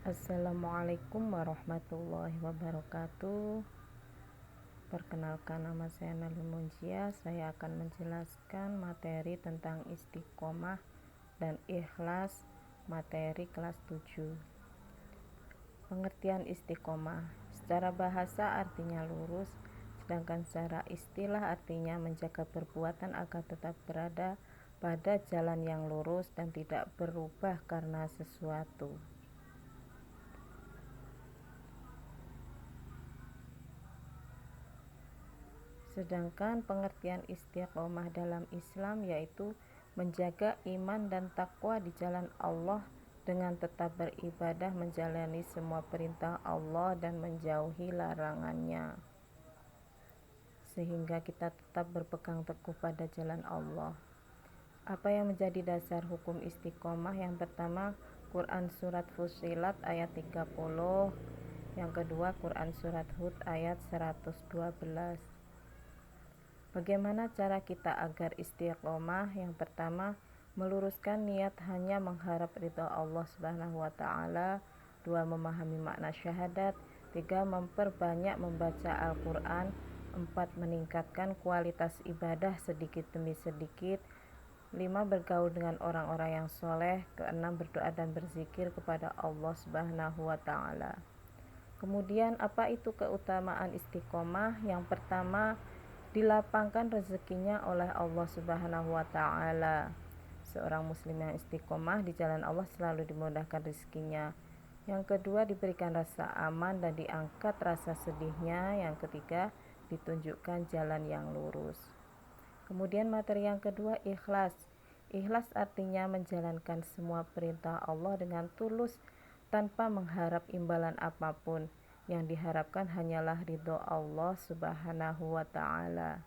Assalamualaikum warahmatullahi wabarakatuh. Perkenalkan, nama saya Nalin Munjia. Saya akan menjelaskan materi tentang istiqomah dan ikhlas, materi kelas 7. Pengertian istiqomah secara bahasa artinya lurus, sedangkan secara istilah artinya menjaga perbuatan agar tetap berada pada jalan yang lurus dan tidak berubah karena sesuatu. Sedangkan pengertian istiqomah dalam Islam yaitu menjaga iman dan takwa di jalan Allah dengan tetap beribadah, menjalani semua perintah Allah dan menjauhi larangannya, sehingga kita tetap berpegang teguh pada jalan Allah. Apa yang menjadi dasar hukum istiqomah? Yang pertama, Quran surat Fussilat ayat 30. Yang kedua, Quran surat Hud ayat 112. Bagaimana cara kita agar istiqomah? Yang pertama, meluruskan niat hanya mengharap ridha Allah Subhanahu wa taala. 2. Memahami makna syahadat. 3. Memperbanyak membaca Al-Qur'an. 4. Meningkatkan kualitas ibadah sedikit demi sedikit. 5. Bergaul dengan orang-orang yang soleh. 6. Berdoa dan berzikir kepada Allah Subhanahu wa taala. Kemudian apa itu keutamaan istiqomah? Yang pertama, dilapangkan rezekinya oleh Allah Subhanahu wa taala. Seorang muslim yang istiqomah di jalan Allah selalu dimudahkan rezekinya. Yang kedua, diberikan rasa aman dan diangkat rasa sedihnya. Yang ketiga, ditunjukkan jalan yang lurus. Kemudian materi yang kedua, ikhlas. Ikhlas artinya menjalankan semua perintah Allah dengan tulus tanpa mengharap imbalan apapun. Yang diharapkan hanyalah ridho Allah Subhanahu wa ta'ala.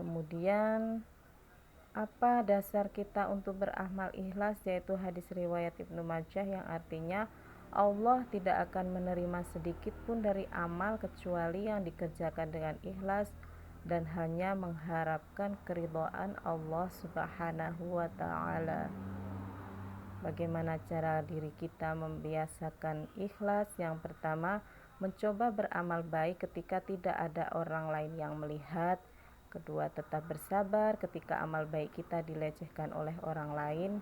Kemudian apa dasar kita untuk beramal ikhlas? Yaitu hadis riwayat Ibnu Majah yang artinya Allah tidak akan menerima sedikit pun dari amal kecuali yang dikerjakan dengan ikhlas dan hanya mengharapkan keridhaan Allah Subhanahu wa ta'ala. Bagaimana cara diri kita membiasakan ikhlas? Yang pertama, mencoba beramal baik ketika tidak ada orang lain yang melihat. Kedua, tetap bersabar ketika amal baik kita dilecehkan oleh orang lain.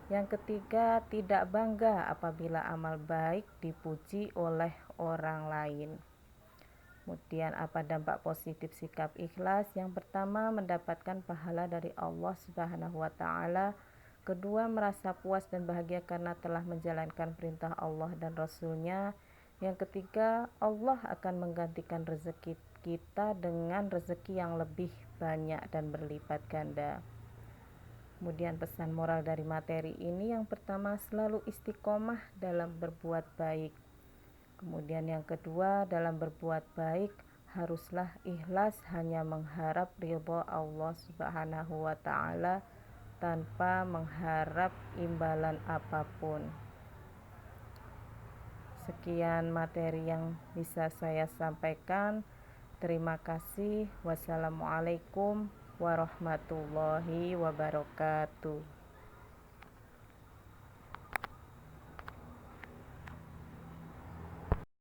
Yang ketiga, tidak bangga apabila amal baik dipuji oleh orang lain. Kemudian apa dampak positif sikap ikhlas? Yang pertama, mendapatkan pahala dari Allah Subhanahu wa taala. Kedua, merasa puas dan bahagia karena telah menjalankan perintah Allah dan Rasul-Nya. Yang ketiga, Allah akan menggantikan rezeki kita dengan rezeki yang lebih banyak dan berlipat ganda. Kemudian pesan moral dari materi ini, yang pertama, selalu istiqomah dalam berbuat baik. Kemudian yang kedua, dalam berbuat baik haruslah ikhlas, hanya mengharap ridha Allah Subhanahu wa taala tanpa mengharap imbalan apapun. Sekian materi yang bisa saya sampaikan. Terima kasih. Wassalamualaikum warahmatullahi wabarakatuh.